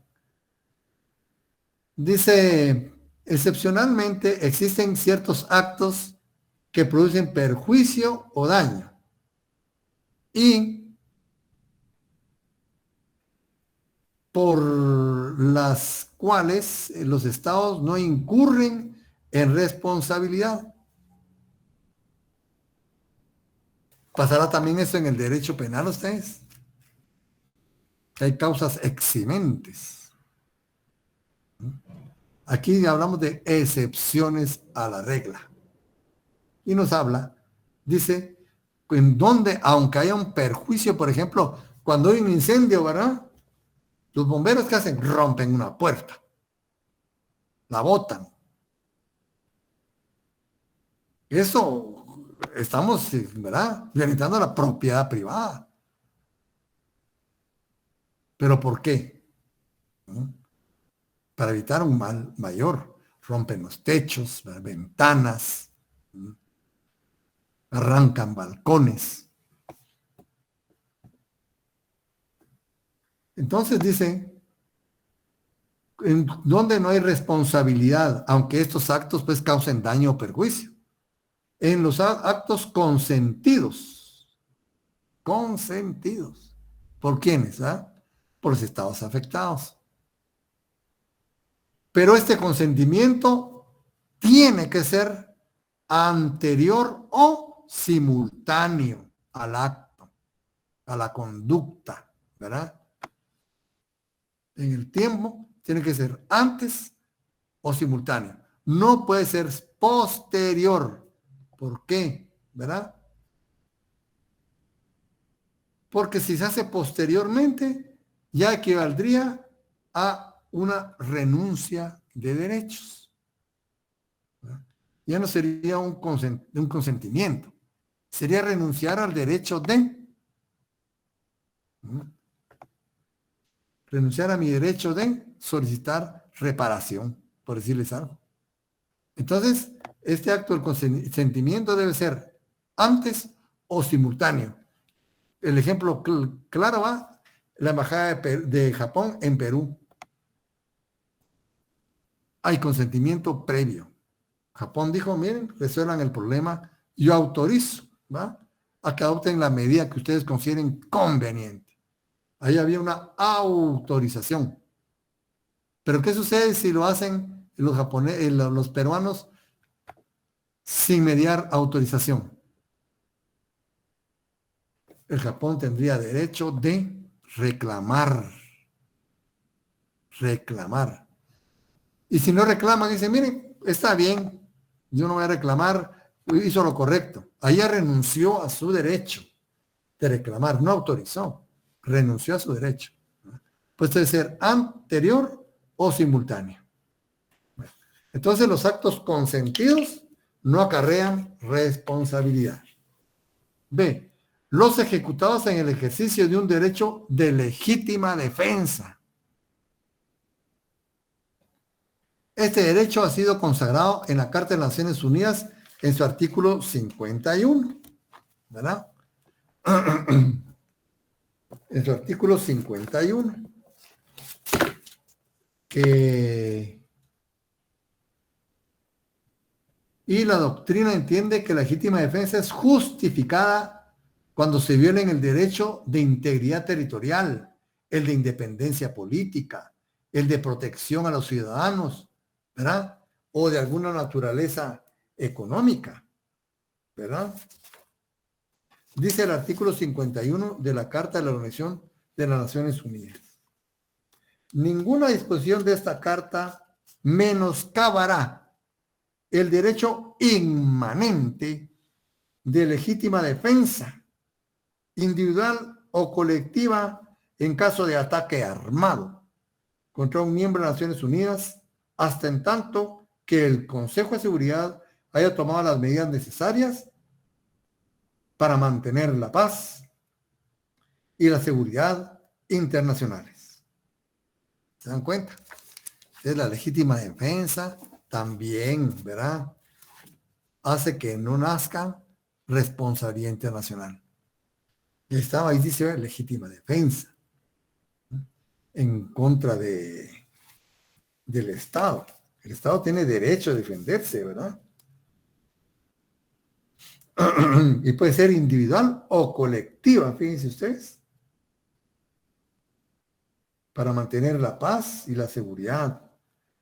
S1: Dice, excepcionalmente existen ciertos actos que producen perjuicio o daño y por las cuales los estados no incurren en responsabilidad. ¿Pasará también eso en el derecho penal ustedes? Que hay causas eximentes. Aquí hablamos de excepciones a la regla. Y nos habla, dice, en donde, aunque haya un perjuicio, por ejemplo, cuando hay un incendio, ¿verdad? Los bomberos, ¿qué hacen? Rompen una puerta, la botan. Eso estamos, ¿verdad? Violentando la propiedad privada. ¿Pero por qué? ¿No? Para evitar un mal mayor. Rompen los techos, las ventanas, ¿no? Arrancan balcones. Entonces dice, en donde no hay responsabilidad, aunque estos actos pues causen daño o perjuicio. En los actos consentidos. Consentidos. ¿Por quiénes? ¿Ah? Por los estados afectados. Pero este consentimiento tiene que ser anterior o simultáneo al acto, a la conducta, ¿verdad? En el tiempo tiene que ser antes o simultáneo. No puede ser posterior. ¿Por qué? ¿Verdad? Porque si se hace posteriormente, ya equivaldría a una renuncia de derechos. ¿Verdad? Ya no sería un consentimiento. Sería renunciar al derecho de... renunciar a mi derecho de solicitar reparación, por decirles algo. Entonces, este acto del consentimiento debe ser antes o simultáneo. El ejemplo claro va la embajada de Japón en Perú. Hay consentimiento previo. Japón dijo, miren, resuelvan el problema, yo autorizo, ¿va? A que adopten la medida que ustedes consideren conveniente. Ahí había una autorización. Pero ¿qué sucede si lo hacen los japoneses, los peruanos sin mediar autorización? El Japón tendría derecho de reclamar. Reclamar. Y si no reclama, dice, miren, está bien, yo no voy a reclamar, hizo lo correcto. Ahí renunció a su derecho de reclamar, no autorizó, renunció a su derecho. Pues debe ser anterior o simultáneo. Entonces los actos consentidos no acarrean responsabilidad. B. Los ejecutados en el ejercicio de un derecho de legítima defensa. Este derecho ha sido consagrado en la Carta de las Naciones Unidas en su artículo 51, ¿verdad? En su artículo 51, y la doctrina entiende que la legítima defensa es justificada cuando se violen el derecho de integridad territorial, el de independencia política, el de protección a los ciudadanos, ¿verdad? O de alguna naturaleza económica, ¿verdad? Dice el artículo 51 de la Carta de la Organización de las Naciones Unidas. Ninguna disposición de esta carta menoscabará el derecho inmanente de legítima defensa, individual o colectiva, en caso de ataque armado contra un miembro de las Naciones Unidas, hasta en tanto que el Consejo de Seguridad haya tomado las medidas necesarias para mantener la paz y la seguridad internacionales. ¿Se dan cuenta? Es la legítima defensa también, ¿verdad? Hace que no nazca responsabilidad internacional. Y estaba ahí, dice, legítima defensa, ¿no? En contra del Estado. El Estado tiene derecho a defenderse, ¿verdad? Y puede ser individual o colectiva, fíjense ustedes, para mantener la paz y la seguridad.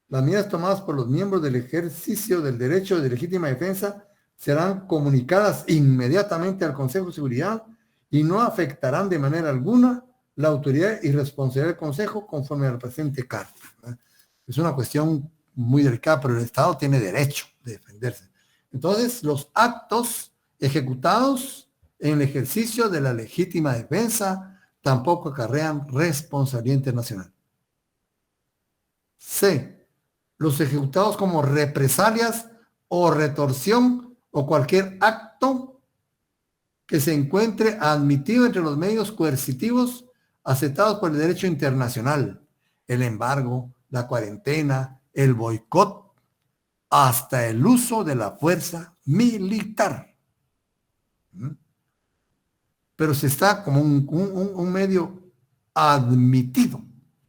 S1: Las medidas tomadas por los miembros del ejercicio del derecho de legítima defensa serán comunicadas inmediatamente al Consejo de Seguridad y no afectarán de manera alguna la autoridad y responsabilidad del Consejo conforme a la presente carta. Es una cuestión muy delicada, pero el Estado tiene derecho de defenderse. Entonces, los actos ejecutados en el ejercicio de la legítima defensa tampoco acarrean responsabilidad internacional. C. Los ejecutados como represalias o retorsión o cualquier acto que se encuentre admitido entre los medios coercitivos aceptados por el derecho internacional, el embargo, la cuarentena, el boicot, hasta el uso de la fuerza militar. Pero se está como un medio admitido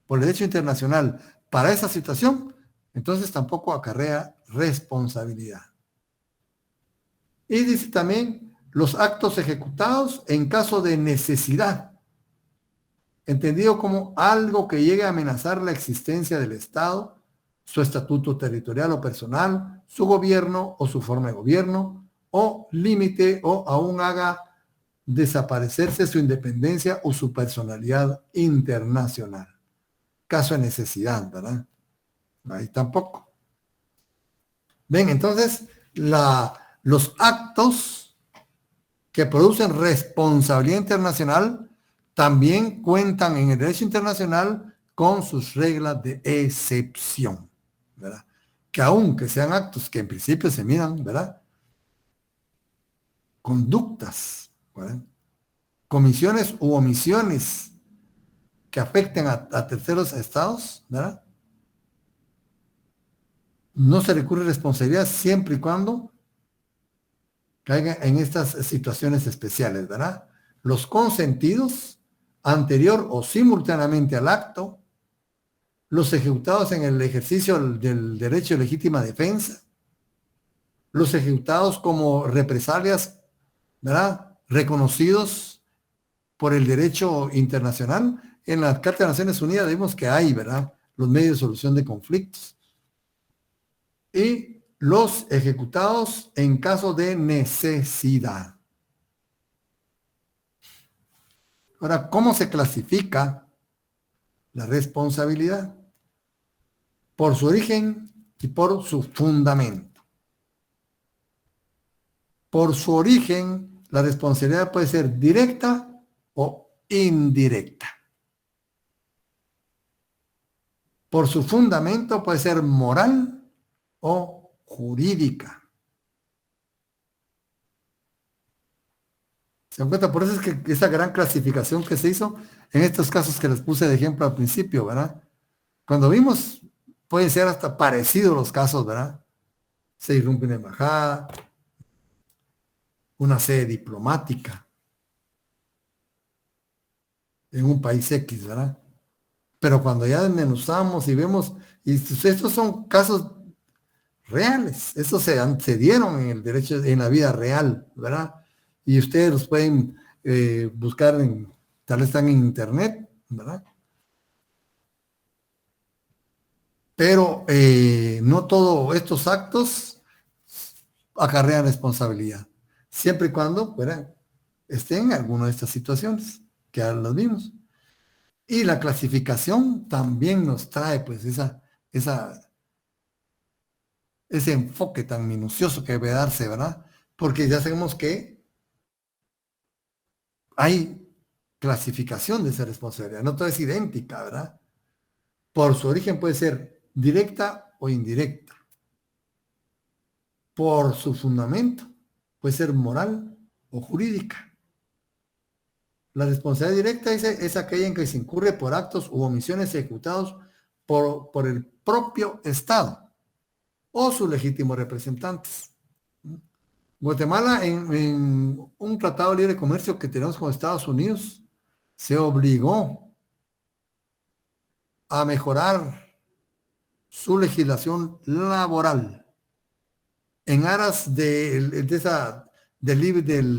S1: por el derecho internacional para esa situación, entonces tampoco acarrea responsabilidad. Y dice también los actos ejecutados en caso de necesidad, entendido como algo que llegue a amenazar la existencia del Estado, su estatuto territorial o personal, su gobierno o su forma de gobierno, o límite o aún haga desaparecerse su independencia o su personalidad internacional. Caso de necesidad, ¿verdad? Ahí tampoco. Ven, entonces, los actos que producen responsabilidad internacional también cuentan en el derecho internacional con sus reglas de excepción, ¿verdad? Que aunque sean actos que en principio se miran, ¿verdad? Conductas, ¿verdad? Comisiones u omisiones que afecten a terceros estados, ¿verdad? No se recurre a responsabilidad siempre y cuando caiga en estas situaciones especiales, ¿verdad? Los consentidos anterior o simultáneamente al acto, los ejecutados en el ejercicio del derecho de legítima defensa, los ejecutados como represalias, ¿verdad? Reconocidos por el derecho internacional. En la Carta de Naciones Unidas vemos que hay, ¿verdad? Los medios de solución de conflictos. Y los ejecutados en caso de necesidad. Ahora, ¿cómo se clasifica la responsabilidad? Por su origen y por su fundamento. Por su origen, la responsabilidad puede ser directa o indirecta. Por su fundamento puede ser moral o jurídica. ¿Se dan cuenta? Por eso es que esa gran clasificación que se hizo en estos casos que les puse de ejemplo al principio, ¿verdad? Cuando vimos, pueden ser hasta parecidos los casos, ¿verdad? Se irrumpe una embajada, una sede diplomática en un país X, ¿verdad? Pero cuando ya desmenuzamos y vemos, y estos son casos reales, estos se dieron en el derecho, en la vida real, ¿verdad? Y ustedes los pueden buscar, tal vez están en internet, ¿verdad? Pero no todos estos actos acarrean responsabilidad, siempre y cuando, ¿verdad?, estén en alguna de estas situaciones que ya las vimos. Y la clasificación también nos trae pues ese enfoque tan minucioso que debe darse, ¿verdad? Porque ya sabemos que hay clasificación de esa responsabilidad, no toda es idéntica, ¿verdad? Por su origen puede ser directa o indirecta. Por su fundamento puede ser moral o jurídica. La responsabilidad directa es aquella en que se incurre por actos u omisiones ejecutados por el propio Estado o sus legítimos representantes. Guatemala, en un tratado de libre comercio que tenemos con Estados Unidos, se obligó a mejorar su legislación laboral en aras del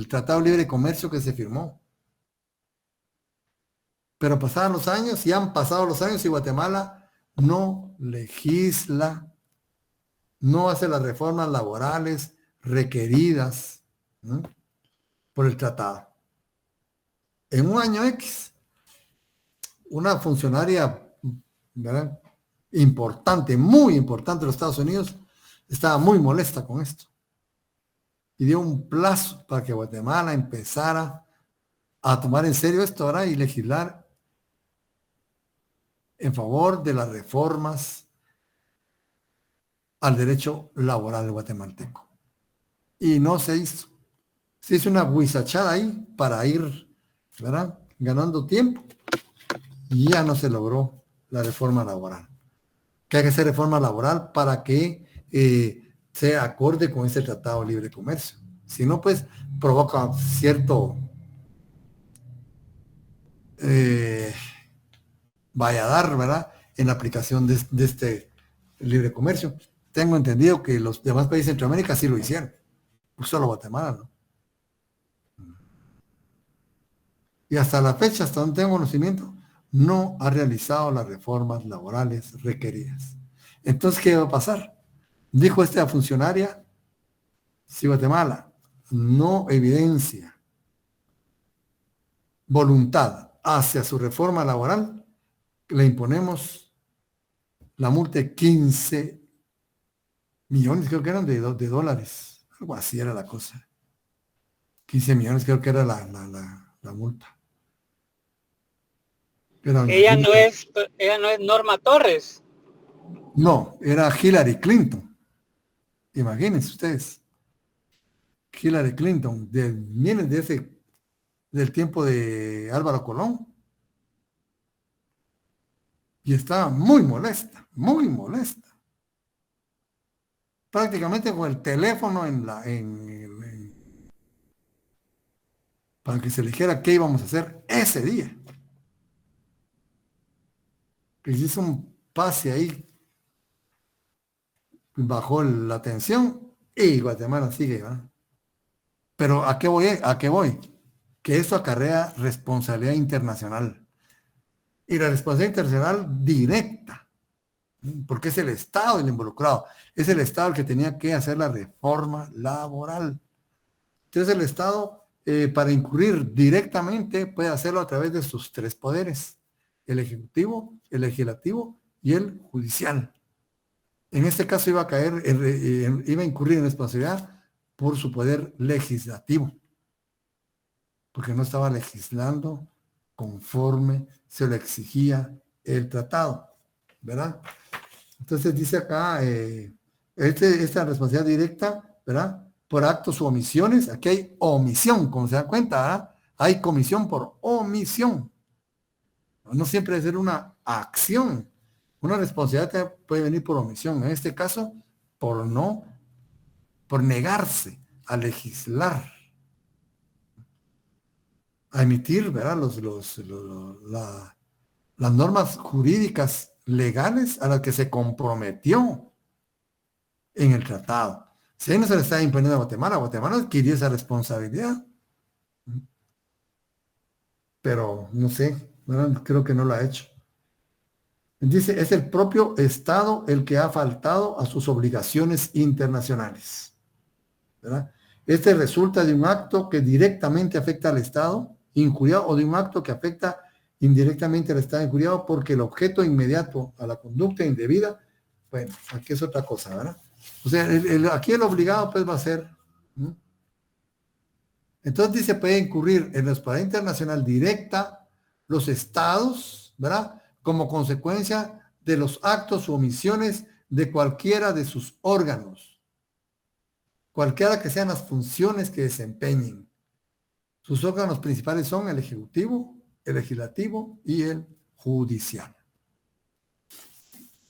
S1: Tratado de Libre Comercio que se firmó. Pero pasaron los años y han pasado los años y Guatemala no legisla, no hace las reformas laborales requeridas, ¿no?, por el tratado. En un año X, una funcionaria, ¿verdad?, importante, muy importante de los Estados Unidos, estaba muy molesta con esto y dio un plazo para que Guatemala empezara a tomar en serio esto ahora y legislar en favor de las reformas al derecho laboral guatemalteco. Y no se hizo. Se hizo una guisachada ahí para ir, ¿verdad?, ganando tiempo, y ya no se logró la reforma laboral. Que hay que hacer reforma laboral para que sea acorde con este Tratado de Libre Comercio. Si no, pues provoca cierto valladar, ¿verdad?, en la aplicación de este libre comercio. Tengo entendido que los demás países de Centroamérica sí lo hicieron, pues solo Guatemala, ¿no? Y hasta la fecha, hasta donde tengo conocimiento, no ha realizado las reformas laborales requeridas. Entonces, ¿qué va a pasar? Dijo esta funcionaria: si Guatemala no evidencia voluntad hacia su reforma laboral, le imponemos la multa de 15 millones, creo que eran de dólares. Algo así era la cosa. 15 millones creo que era la multa. Pero
S4: ella no es Norma Torres.
S1: No, era Hillary Clinton. Imagínense ustedes. Hillary Clinton, miren, del tiempo de Álvaro Colón. Y estaba muy molesta, muy molesta. Prácticamente con el teléfono para que se eligiera qué íbamos a hacer ese día. Que se hizo un pase ahí, bajó la tensión y Guatemala sigue, ¿verdad? Pero ¿a qué voy? ¿A qué voy? Que eso acarrea responsabilidad internacional. Y la responsabilidad internacional directa, porque es el Estado el involucrado. Es el Estado el que tenía que hacer la reforma laboral. Entonces el Estado, para incurrir directamente, puede hacerlo a través de sus tres poderes: el Ejecutivo, el Legislativo y el Judicial. En este caso iba a incurrir en responsabilidad por su poder legislativo, porque no estaba legislando conforme se le exigía el tratado, ¿verdad? Entonces dice acá, esta responsabilidad directa, ¿verdad?, por actos u omisiones. Aquí hay omisión, como se da cuenta, ¿verdad? Hay comisión por omisión. No siempre debe ser una acción. Una responsabilidad puede venir por omisión. En este caso, por negarse a legislar, a emitir, ¿verdad?, las normas jurídicas legales a las que se comprometió en el tratado. Si ahí no se le está imponiendo a Guatemala, Guatemala adquirió esa responsabilidad. Pero no sé, ¿verdad?, creo que no lo ha hecho. Dice, es el propio Estado el que ha faltado a sus obligaciones internacionales, ¿verdad? Este resulta de un acto que directamente afecta al Estado injuriado o de un acto que afecta indirectamente al Estado injuriado, porque el objeto inmediato a la conducta indebida, bueno, aquí es otra cosa, ¿verdad? O sea, aquí el obligado pues va a ser, ¿no? Entonces dice, puede incurrir en la responsabilidad internacional directa los Estados, ¿verdad?, como consecuencia de los actos o omisiones de cualquiera de sus órganos, cualquiera que sean las funciones que desempeñen. Sus órganos principales son el Ejecutivo, el Legislativo y el Judicial.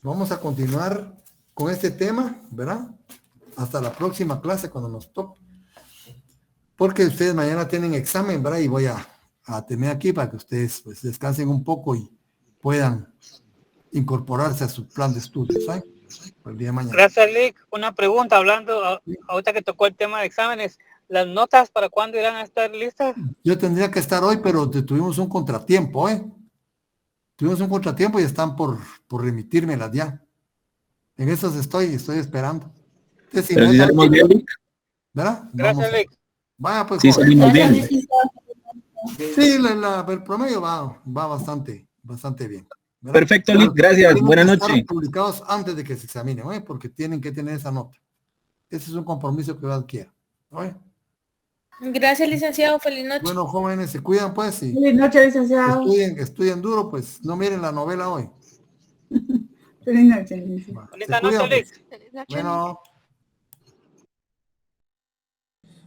S1: Vamos a continuar con este tema, ¿verdad?, hasta la próxima clase cuando nos toque. Porque ustedes mañana tienen examen, ¿verdad? Y voy a tener aquí para que ustedes pues descansen un poco y puedan incorporarse a su plan de estudios, ¿sabes? El día de mañana.
S4: Gracias, Lick. Una pregunta, hablando, ahorita que tocó el tema de exámenes, ¿las notas para cuándo irán a estar listas?
S1: Yo tendría que estar hoy, pero tuvimos un contratiempo, ¿eh? Tuvimos un contratiempo y están por remitírmelas ya. En eso estoy esperando. Entonces, si
S5: Pero
S1: no,
S5: si salimos bien, Lick.
S1: ¿verdad?
S4: Gracias, Vic.
S1: Vaya, pues,
S5: Sí,
S1: joven.
S5: salimos bien.
S1: Sí, el promedio va bastante bien. ¿verdad?
S5: Perfecto, Lick, gracias.
S1: Tienen
S5: Buenas
S1: que estar
S5: noches.
S1: publicados antes de que se examinen, ¿oye? Porque tienen que tener esa nota. Ese es un compromiso que adquiere. ¿Oye?
S6: Gracias, licenciado. Feliz noche.
S1: Bueno, jóvenes, se cuidan pues y
S2: Feliz noche, licenciado.
S1: estudien duro, pues no miren la novela hoy.
S2: Feliz noche, licenciado.
S1: Va,
S4: Bonita
S1: se cuidan,
S4: noche, Lick.
S1: pues. Bueno.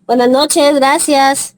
S7: Buenas noches, gracias.